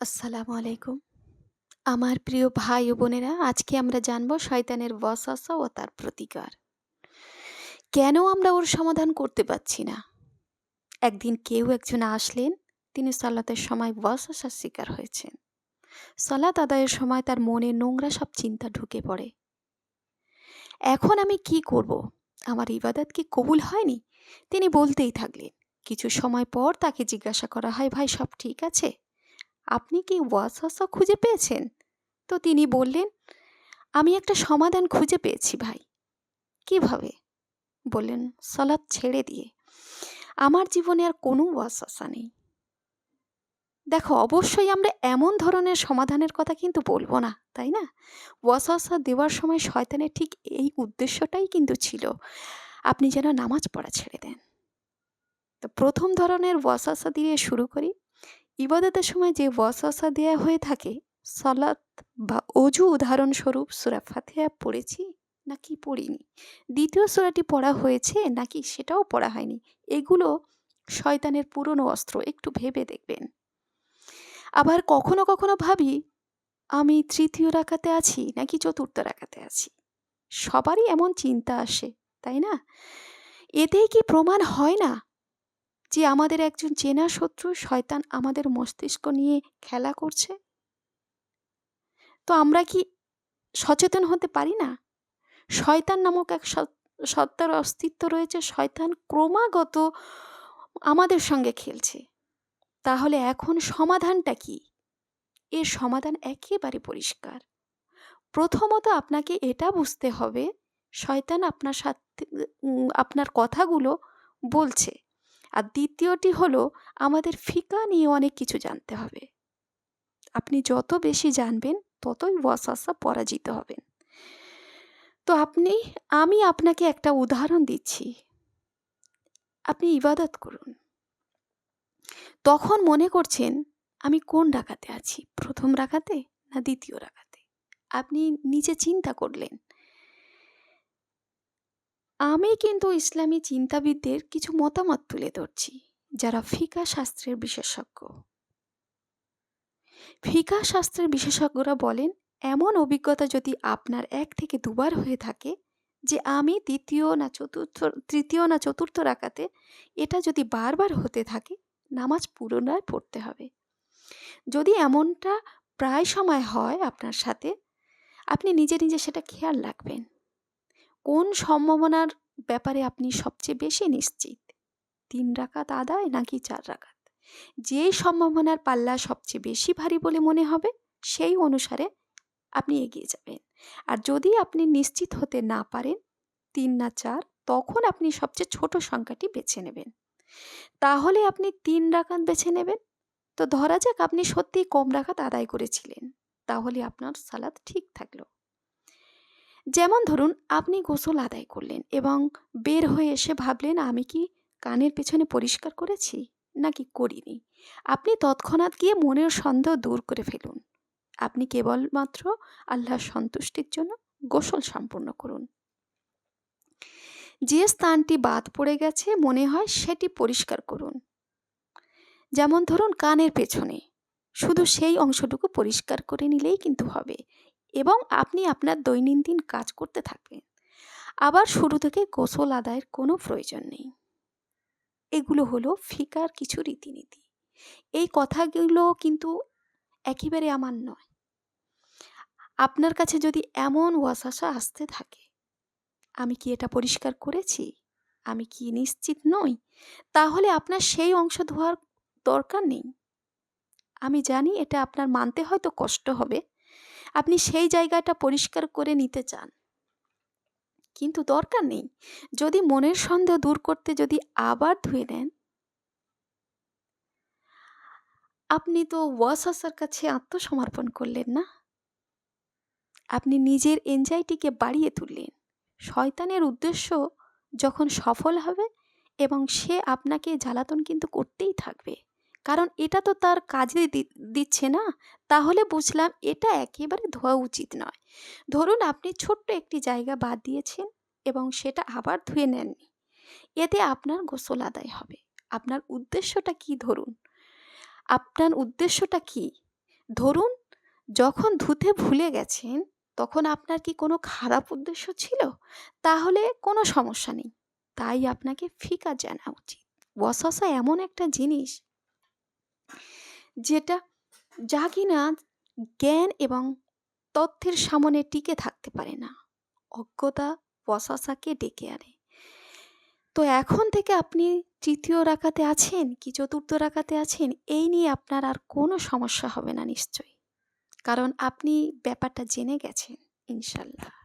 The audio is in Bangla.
আসসালামু আলাইকুম। আমার প্রিয় ভাই ও বোনেরা, আজকে আমরা জানব শয়তানের ওয়াসওয়াসা ও তার প্রতিকার। কেন আমরা ওর সমাধান করতে পারছি না? একদিন কেউ একজন আসলেন, তিনি সালাতের সময় ওয়াসওয়াসার শিকার হয়েছেন। সালাত আদায়ের সময় তার মনে নোংরা সব চিন্তা ঢুকে পড়ে। এখন আমি কি করব? আমার ইবাদত কি কবুল হয়নি? তিনি বলতেই থাকলেন। কিছু সময় পর তাকে জিজ্ঞাসা করা হয়, ভাই সব ঠিক আছে? আপনি কি ওয়াসওয়াসা খুঁজে পেয়েছেন? তো তিনি বললেন, আমি একটা সমাধান খুঁজে পেয়েছি ভাই। কিভাবে? বললেন, সালাত ছেড়ে দিয়ে। আমার জীবনে আর কোনো ওয়াসওয়াসা নেই। দেখো, অবশ্যই আমরা এমন ধরনের সমাধানের কথা কিন্তু বলবো না, তাই না? ওয়াসওয়াসা দেওয়ার সময় শয়তানের ঠিক এই উদ্দেশ্যটাই কিন্তু ছিল, আপনি যেন নামাজ পড়া ছেড়ে দেন। তো প্রথম ধরনের ওয়াসওয়াসা দিয়ে শুরু করি। ইবাদতের সময় যে ওয়াসওয়াসা দেয়া হয়ে থাকে, সালাত বা অজু উদাহরণস্বরূপ সূরা ফাতিহা পড়েছি নাকি পড়িনি, দ্বিতীয় সূরাটি পড়া হয়েছে নাকি সেটাও পড়া হয়নি, এগুলো শয়তানের পুরনো অস্ত্র, একটু ভেবে দেখবেন। আবার কখনো কখনো ভাবি, আমি তৃতীয় রাকাতে আছি নাকি চতুর্থ রাকাতে আছি। সবারই এমন চিন্তা আসে, তাই না? এতেই কি প্রমাণ হয় না যে আমাদের একজন চেনা শত্রু শয়তান আমাদের মস্তিষ্ক নিয়ে খেলা করছে? তো আমরা কি সচেতন হতে পারি না? শয়তান নামক এক সত্তার অস্তিত্ব রয়েছে। শয়তান ক্রমাগত আমাদের সঙ্গে খেলছে। তাহলে এখন সমাধানটা কি? এর সমাধান একেবারে পরিষ্কার। প্রথমত আপনাকে এটা বুঝতে হবে, শয়তান আপনার সাথে আপনার কথাগুলো বলছে। আর দ্বিতীয়টি হলো, আমাদের ফিকহ নিয়ে অনেক কিছু জানতে হবে। আপনি যত বেশি জানবেন, ততই ওয়াসওয়াসা পরাজিত হবেন। তো আমি আপনাকে একটা উদাহরণ দিচ্ছি। আপনি ইবাদত করুন। তখন মনে করছেন, আমি কোন রাকাতে আছি? প্রথম রাকাতে না দ্বিতীয় রাকাতে? আপনি নিজে চিন্তা করলেন। আমি কিন্তু ইসলামী চিন্তাবিদদের কিছু মতামত তুলে ধরছি, যারা ফিকহ শাস্ত্রের বিশেষজ্ঞ। ফিকহ শাস্ত্রের বিশেষজ্ঞরা বলেন, এমন অভিজ্ঞতা যদি আপনার ১ থেকে ২ বার হয়ে থাকে যে আমি তৃতীয় না চতুর্থ রাকাতে, এটা যদি বারবার হতে থাকে, নামাজ পুনরায় পড়তে হবে। যদি এমনটা প্রায় সময় হয় আপনার সাথে, আপনি নিজে নিজে সেটা খেয়াল রাখবেন। কোন সম্ভাবনার ব্যাপারে আপনি সবচেয়ে বেশি নিশ্চিত? ৩ রাকাত আদায় নাকি ৪ রাকাত? যেই সম্ভাবনার পাল্লা সবচেয়ে বেশি ভারী বলে মনে হবে, সেই অনুসারে আপনি এগিয়ে যাবেন। আর যদি আপনি নিশ্চিত হতে না পারেন ৩ না ৪, তখন আপনি সবচেয়ে ছোট সংখ্যাটি বেছে নেবেন। তাহলে আপনি ৩ রাকাত বেছে নেবেন। তো ধরা যাক আপনি সত্যিই কম রাকাত আদায় করেছিলেন। তাহলে আপনার সালাত ঠিক থাকলো। যেমন ধরুন, আপনি গোসল আদায় করলেন এবং বের হয়ে এসে ভাবলেন, আমি কি কানের পেছনে পরিষ্কার করেছি নাকি করিনি? আপনি তৎক্ষণাৎ গিয়ে মনের সন্দেহ দূর করে ফেলুন। আপনি কেবলমাত্র আল্লাহর সন্তুষ্টির জন্য গোসল সম্পূর্ণ করুন। যে স্থানটি বাদ পড়ে গেছে মনে হয়, সেটি পরিষ্কার করুন। যেমন ধরুন, কানের পেছনে শুধু সেই অংশটুকু পরিষ্কার করে নিলেই কিন্তু হবে, এবং আপনি আপনার দৈনন্দিন কাজ করতে থাকবেন। আবার শুরু থেকে গোসল আদায়ের কোনো প্রয়োজন নেই। এগুলো হলো ফিকার কিছু রীতিনীতি। এই কথাগুলো কিন্তু একেবারে আমার নয়। আপনার কাছে যদি এমন ওয়াসওয়াসা আসতে থাকে, আমি কি এটা পরিষ্কার করেছি? আমি কি নিশ্চিত নই? তাহলে আপনার সেই অংশ ধোয়ার দরকার নেই। আমি জানি এটা আপনার মানতে হয়তো কষ্ট হবে। আপনি সেই জায়গাটা পরিষ্কার করে নিতে চান। কিন্তু দরকার নেই। যদি মনের সন্দেহ দূর করতে যদি আবার ধুয়ে নেন, আপনি তো ওয়াসওয়াসার কাছে আত্মসমর্পণ করলেন না? আপনি নিজের এনজাইটিকে বাড়িয়ে তুললেন। শয়তানের উদ্দেশ্য যখন সফল হবে, এবং সে আপনাকে জ্বালাতন কিন্তু করতেই থাকবে। কারণ এটা তো তার কাজে দিচ্ছে না। তাহলে বুঝলাম এটা একেবারে ধোয়া উচিত নয়। ধরুন, আপনি ছোট্ট একটি জায়গা বাদ দিয়েছেন এবং সেটা আবার ধুয়ে নেননি। এতে আপনার গোসল আদায় হবে। আপনার উদ্দেশ্যটা কি ধরুন? আপনার উদ্দেশ্যটা কি? ধরুন যখন ধুতে ভুলে গেছেন, তখন আপনার কি কোনো খারাপ উদ্দেশ্য ছিল? তাহলে কোনো সমস্যা নেই। তাই আপনাকে ফিকা জানা উচিত। ওয়াসওয়াসা এমন একটা জিনিস যেটা যা কিনা জ্ঞান এবং তথ্যের সামনে টিকে থাকতে পারে না। অজ্ঞতা ওয়াসওয়াসাকে ডেকে আনে। তো এখন থেকে আপনি ৩য় রাকাতে আছেন কি ৪র্থ রাকাতে আছেন, এই নিয়ে আপনার আর কোনো সমস্যা হবে না নিশ্চয়ই। কারণ আপনি ব্যাপারটা জেনে গেছেন ইনশাআল্লাহ।